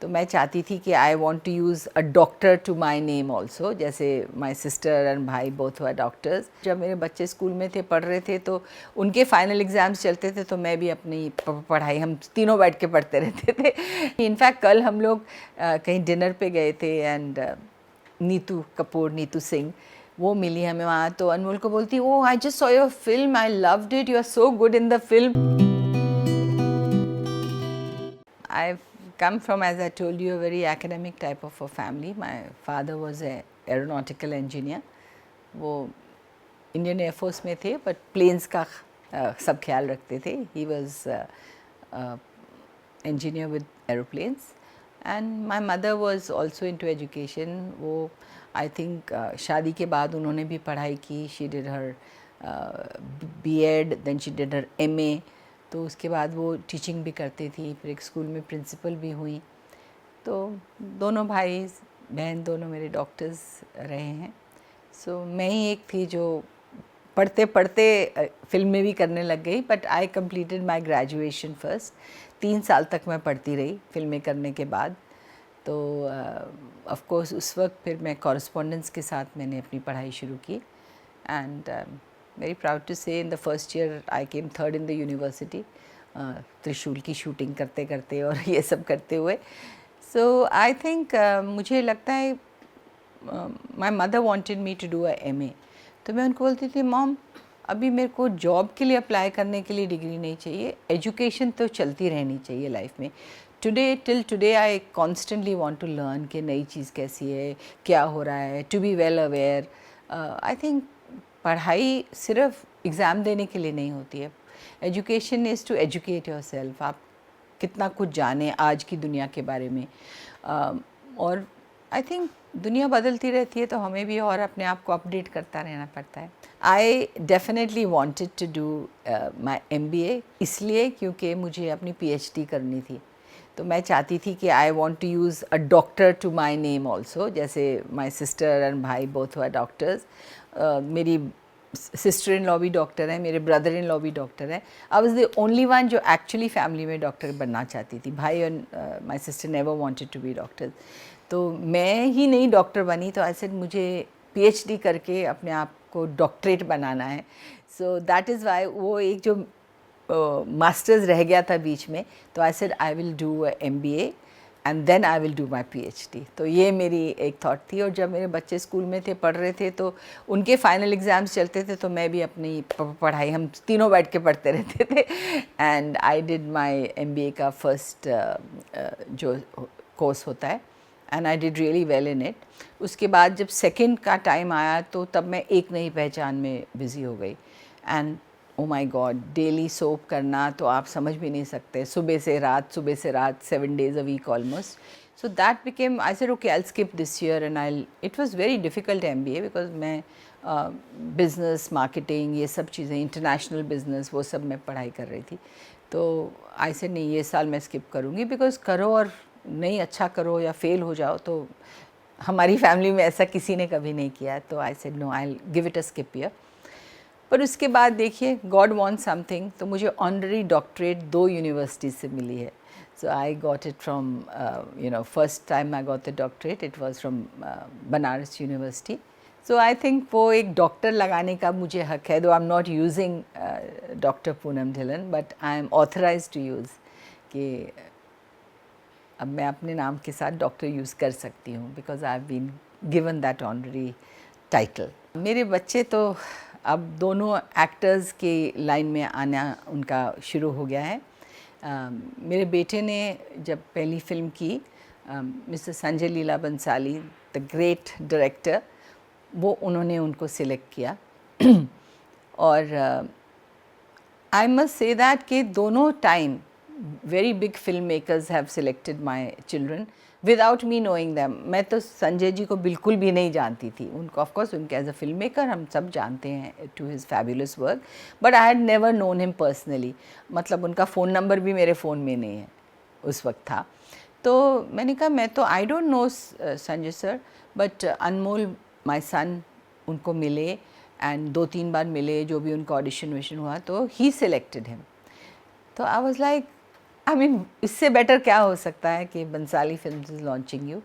तो मैं चाहती थी कि I want to use a doctor to my name also, जैसे माय सिस्टर एंड भाई बोथ वर डॉक्टर्स। जब मेरे बच्चे स्कूल में थे, पढ़ रहे थे, तो उनके फाइनल एग्ज़ाम्स चलते थे, तो मैं भी अपनी पढ़ाई, हम तीनों बैठ के पढ़ते रहते थे। इनफैक्ट कल हम लोग कहीं डिनर पे गए थे एंड नीतू कपूर, नीतू सिंह, वो मिली हमें वहाँ। तो अनमोल को बोलती, oh I just saw your film, I loved it, you are so good in the film. I've come from, as I told you, a very academic type of a family. My father was a aeronautical engineer. वो Indian air force में थे, but planes का सब ख्याल रखते थे. He was engineer with aeroplanes. And my mother was also into education. वो I think शादी के बाद उन्होंने भी पढ़ाई की. She did her B.Ed, then she did her M.A. तो उसके बाद वो टीचिंग भी करती थी, फिर एक स्कूल में प्रिंसिपल भी हुई. तो दोनों भाई बहन दोनों मेरे डॉक्टर्स रहे हैं. सो मैं ही एक थी जो पढ़ते पढ़ते फिल्म में भी करने लग गई. But I completed my graduation first. 3 साल तक मैं पढ़ती रही फिल्में करने के बाद. तो ऑफ कोर्स उस वक्त फिर मैं कॉरेस्पॉन्डेंस के साथ मैंने अपनी पढ़ाई शुरू की. एंड वेरी प्राउड टू से in the first year I came third in the university, त्रिशूल की शूटिंग करते करते और ये सब करते हुए. सो आई थिंक मुझे लगता है my mother wanted me to do a MA. तो मैं उनको बोलती थी, मॉम अभी मेरे को जॉब के लिए अप्लाई करने के लिए डिग्री नहीं चाहिए, एजुकेशन तो चलती रहनी चाहिए लाइफ में. Till today I constantly want to learn कि नई चीज़ कैसी है, क्या हो रहा है, to be well aware. I think पढ़ाई सिर्फ एग्ज़ाम देने के लिए नहीं होती है. Education is to educate yourself. आप कितना कुछ जाने आज की दुनिया के बारे में. और आई थिंक दुनिया बदलती रहती है, तो हमें भी और अपने आप को अपडेट करता रहना पड़ता है. I definitely wanted to do my MBA, इसलिए क्योंकि मुझे अपनी PhD करनी थी. तो मैं चाहती थी कि I want to use a doctor to my name also, जैसे माई सिस्टर एंड भाई बोथ वर डॉक्टर्स. मेरी सिस्टर इन लॉ भी डॉक्टर है, मेरे ब्रदर इन लॉ भी डॉक्टर है. I was the only one जो एक्चुअली फैमिली में डॉक्टर बनना चाहती थी. भाई and my sister never wanted to be doctor. तो मैं ही नहीं डॉक्टर बनी, तो आई सेड मुझे PhD करके अपने आप को डॉक्टरेट बनाना है. सो दैट इज़ वाई वो एक जो मास्टर्स रह गया था बीच में, तो I said I will do a MBA and then I will do my PhD. तो ये मेरी एक थॉट थी. और जब मेरे बच्चे स्कूल में थे, पढ़ रहे थे, तो उनके फाइनल एग्ज़ाम्स चलते थे, तो मैं भी अपनी पढ़ाई, हम तीनों बैठ के पढ़ते रहते थे. And I did my MBA का फर्स्ट जो कोर्स होता है, and I did really well in it. उसके बाद जब सेकेंड का टाइम आया, तो तब मैं एक नई पहचान में बिज़ी हो गई. And oh my God, daily soap करना तो आप समझ भी नहीं सकते. सुबह से रात 7 days a week almost. So that became, I said okay, I'll skip this year. And it was very difficult MBA because मैं बिज़नेस मार्केटिंग ये सब चीज़ें, इंटरनेशनल बिज़नेस, वो सब मैं पढ़ाई कर रही थी. तो आई सेड नहीं, ये साल मैं स्किप करूँगी. बिकॉज करो और नहीं अच्छा करो या फेल हो जाओ, तो हमारी फैमिली में ऐसा किसी ने कभी नहीं किया. तो I said no, I give it a skip year. पर उसके बाद देखिए, गॉड वांट समथिंग, तो मुझे ऑनररी डॉक्टरेट 2 यूनिवर्सिटीज़ से मिली है. So I got it from first time I got the doctorate, it was from Banaras university. So I think वो एक डॉक्टर लगाने का मुझे हक है. Though I am not using doctor Poonam Dhillon, but I am authorise to use कि अब मैं अपने नाम के साथ डॉक्टर यूज़ कर सकती हूँ, because I have been given that honorary title. मेरे बच्चे तो अब दोनों एक्टर्स के लाइन में आना उनका शुरू हो गया है. मेरे बेटे ने जब पहली फिल्म की, mister Sanjay Leela Bhansali, the great director, वो उन्होंने उनको सिलेक्ट किया. और आई मस्ट से दैट कि दोनों time very big filmmakers have selected my children without me knowing them. मैं तो संजय जी को बिल्कुल भी नहीं जानती थी. उनको ऑफ कोर्स उनके एज अ फिल्म मेकर हम सब जानते हैं, to his fabulous work, but I had never known him personally. मतलब उनका फ़ोन नंबर भी मेरे फ़ोन में नहीं है, उस वक्त था. तो मैंने कहा मैं तो I don't know Sanjay sir, but Anmol my son उनको मिले एंड 2-3 बार मिले, जो भी उनका ऑडिशन हुआ, तो ही सिलेक्टेड हिम. तो I was like, I mean इससे बेटर क्या हो सकता है कि Bhansali films is launching you.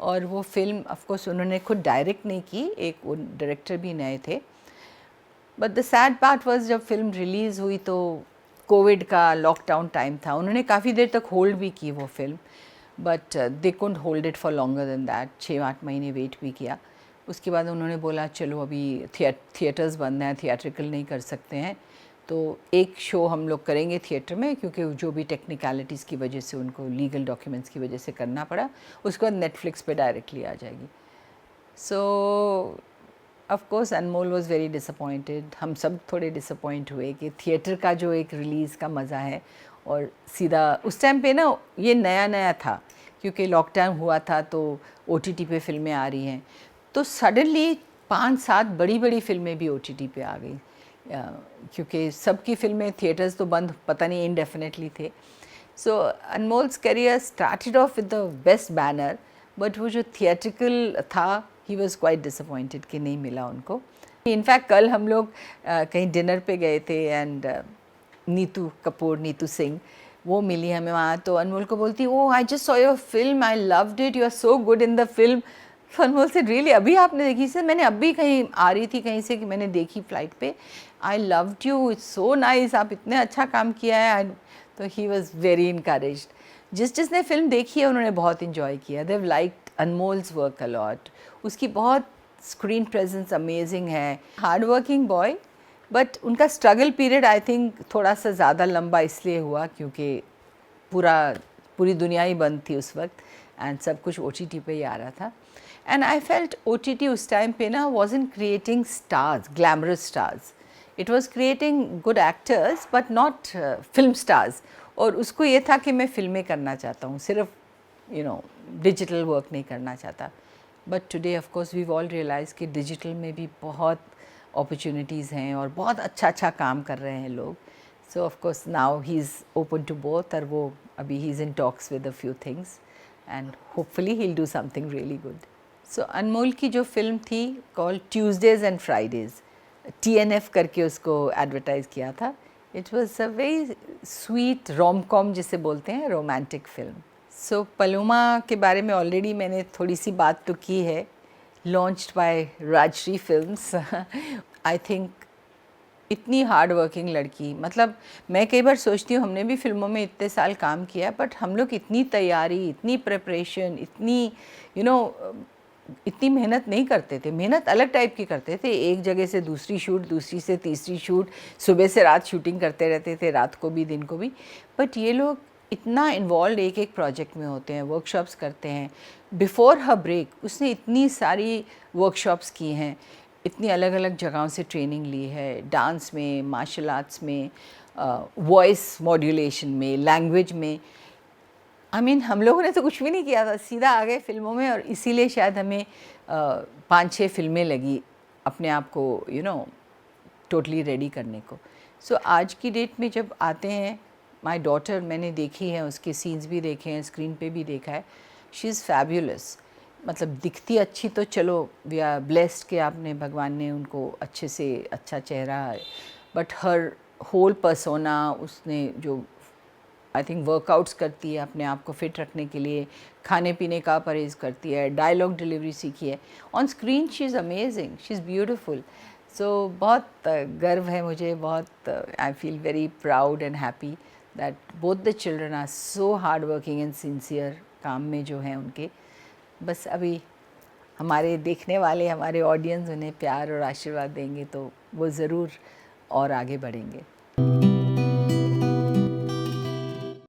और वो फिल्म ऑफ कोर्स उन्होंने खुद डायरेक्ट नहीं की, एक वो डायरेक्टर भी नए थे। But the sad part was जब फिल्म रिलीज़ हुई तो कोविड का लॉकडाउन टाइम था। उन्होंने काफ़ी देर तक होल्ड भी की वो film, but they couldn't hold it for longer than that. 6-8 महीने वेट भी किया। उसके बाद उन्होंने बोला चलो अभी थिएटर्स बंद हैं, थिएट्रिकल नहीं कर सकते हैं, तो एक शो हम लोग करेंगे थिएटर में, क्योंकि जो भी टेक्निकलिटीज़ की वजह से उनको लीगल डॉक्यूमेंट्स की वजह से करना पड़ा। उसके बाद नेटफ्लिक्स पे डायरेक्टली आ जाएगी। सो of course Anmol was very disappointed. हम सब थोड़े डिसअपॉइंट हुए कि थिएटर का जो एक रिलीज़ का मज़ा है, और सीधा उस टाइम पे ना ये नया नया था, क्योंकि लॉकडाउन हुआ था तो OTT पे फिल्में आ रही हैं, तो सडनली 5-7 बड़ी बड़ी फिल्में भी OTT पे आ गई, क्योंकि सबकी फिल्में थिएटर्स तो बंद पता नहीं इनडेफिनेटली थे। So Anmol's career started off with the best banner, but वो जो थिएट्रिकल था ही वॉज क्वाइट डिसअपॉइंटेड कि नहीं मिला उनको। इनफैक्ट कल हम लोग कहीं डिनर पे गए थे, एंड नीतू कपूर, नीतू सिंह, वो मिली हमें वहाँ। तो अनमोल को बोलती, oh I just saw your film, I loved it, you are so good in the film. तो अनमोल से रियली अभी आपने देखी? सर मैंने अभी कहीं आ रही थी कहीं से कि मैंने देखी फ्लाइट पे, I loved you, it's so nice, आप इतने अच्छा काम किया है। तो ही वॉज वेरी इनकरेज्ड। जिसने फिल्म देखी है उन्होंने बहुत इन्जॉय किया। Dev liked Anmol's work a lot. उसकी बहुत स्क्रीन प्रेजेंस अमेजिंग है। हार्ड वर्किंग बॉय, बट उनका स्ट्रगल पीरियड आई थिंक थोड़ा सा ज़्यादा लंबा इसलिए हुआ क्योंकि पूरी दुनिया ही बंद थी उस वक्त, एंड सब कुछ OTT पे ही आ रहा था। एंड आई फेल्ट OTT उस टाइम पे ना wasn't creating stars, glamorous stars. It was creating good actors but not film stars. और उसको ये था कि मैं फिल्में करना चाहता हूँ, सिर्फ डिजिटल वर्क नहीं करना चाहता। But today of course we all realise कि डिजिटल में भी बहुत अपॉर्चुनिटीज़ हैं और बहुत अच्छा अच्छा काम कर रहे हैं लोग। So of course now he is open to both, और वो अभी he is in talks with a few things, and hopefully he will do something really good. So Anmol की जो फिल्म थी called Tuesdays and Fridays, TNF करके उसको advertise किया था। It was a very sweet rom com जिसे बोलते हैं, रोमांटिक फिल्म। सो पलोमा के बारे में ऑलरेडी मैंने थोड़ी सी बात तो की है। Launched by Rajshri films. I think इतनी हार्ड वर्किंग लड़की, मतलब मैं कई बार सोचती हूँ हमने भी फिल्मों में इतने साल काम किया, बट हम लोग इतनी तैयारी, इतनी प्रिपरेशन, इतनी इतनी मेहनत नहीं करते थे। मेहनत अलग टाइप की करते थे, एक जगह से दूसरी शूट, दूसरी से तीसरी शूट, सुबह से रात शूटिंग करते रहते थे, रात को भी दिन को भी। बट ये लोग इतना इन्वॉल्व एक एक प्रोजेक्ट में होते हैं, वर्कशॉप्स करते हैं। बिफोर हर ब्रेक उसने इतनी सारी वर्कशॉप्स की हैं, इतनी अलग अलग जगहों से ट्रेनिंग ली है, डांस में, मार्शल आर्ट्स में, वॉइस मॉड्यूलेशन में, लैंग्वेज में। आई मीन हम लोगों ने तो कुछ भी नहीं किया था, सीधा आ गए फिल्मों में, और इसीलिए शायद हमें 5-6 फिल्में लगी अपने आप को टोटली रेडी करने को। सो आज की डेट में जब आते हैं, माई डॉटर मैंने देखी है, उसके सीन्स भी देखे हैं, स्क्रीन पे भी देखा है। She is fabulous. मतलब दिखती अच्छी तो चलो, वी आर ब्लेस्ड कि आपने, भगवान ने उनको अच्छे से अच्छा चेहरा है, बट हर होल पर्सोना, उसने जो आई थिंक वर्कआउट्स करती है अपने आप को फिट रखने के लिए, खाने पीने का परहेज़ करती है, डायलॉग डिलीवरी सीखी है। On screen she is amazing, she is beautiful. So बहुत गर्व है मुझे, बहुत I feel very proud and happy that both the children are so hard working and sincere काम में जो हैं उनके। बस अभी हमारे देखने वाले, हमारे ऑडियंस उन्हें प्यार और आशीर्वाद देंगे तो वो ज़रूर और आगे बढ़ेंगे।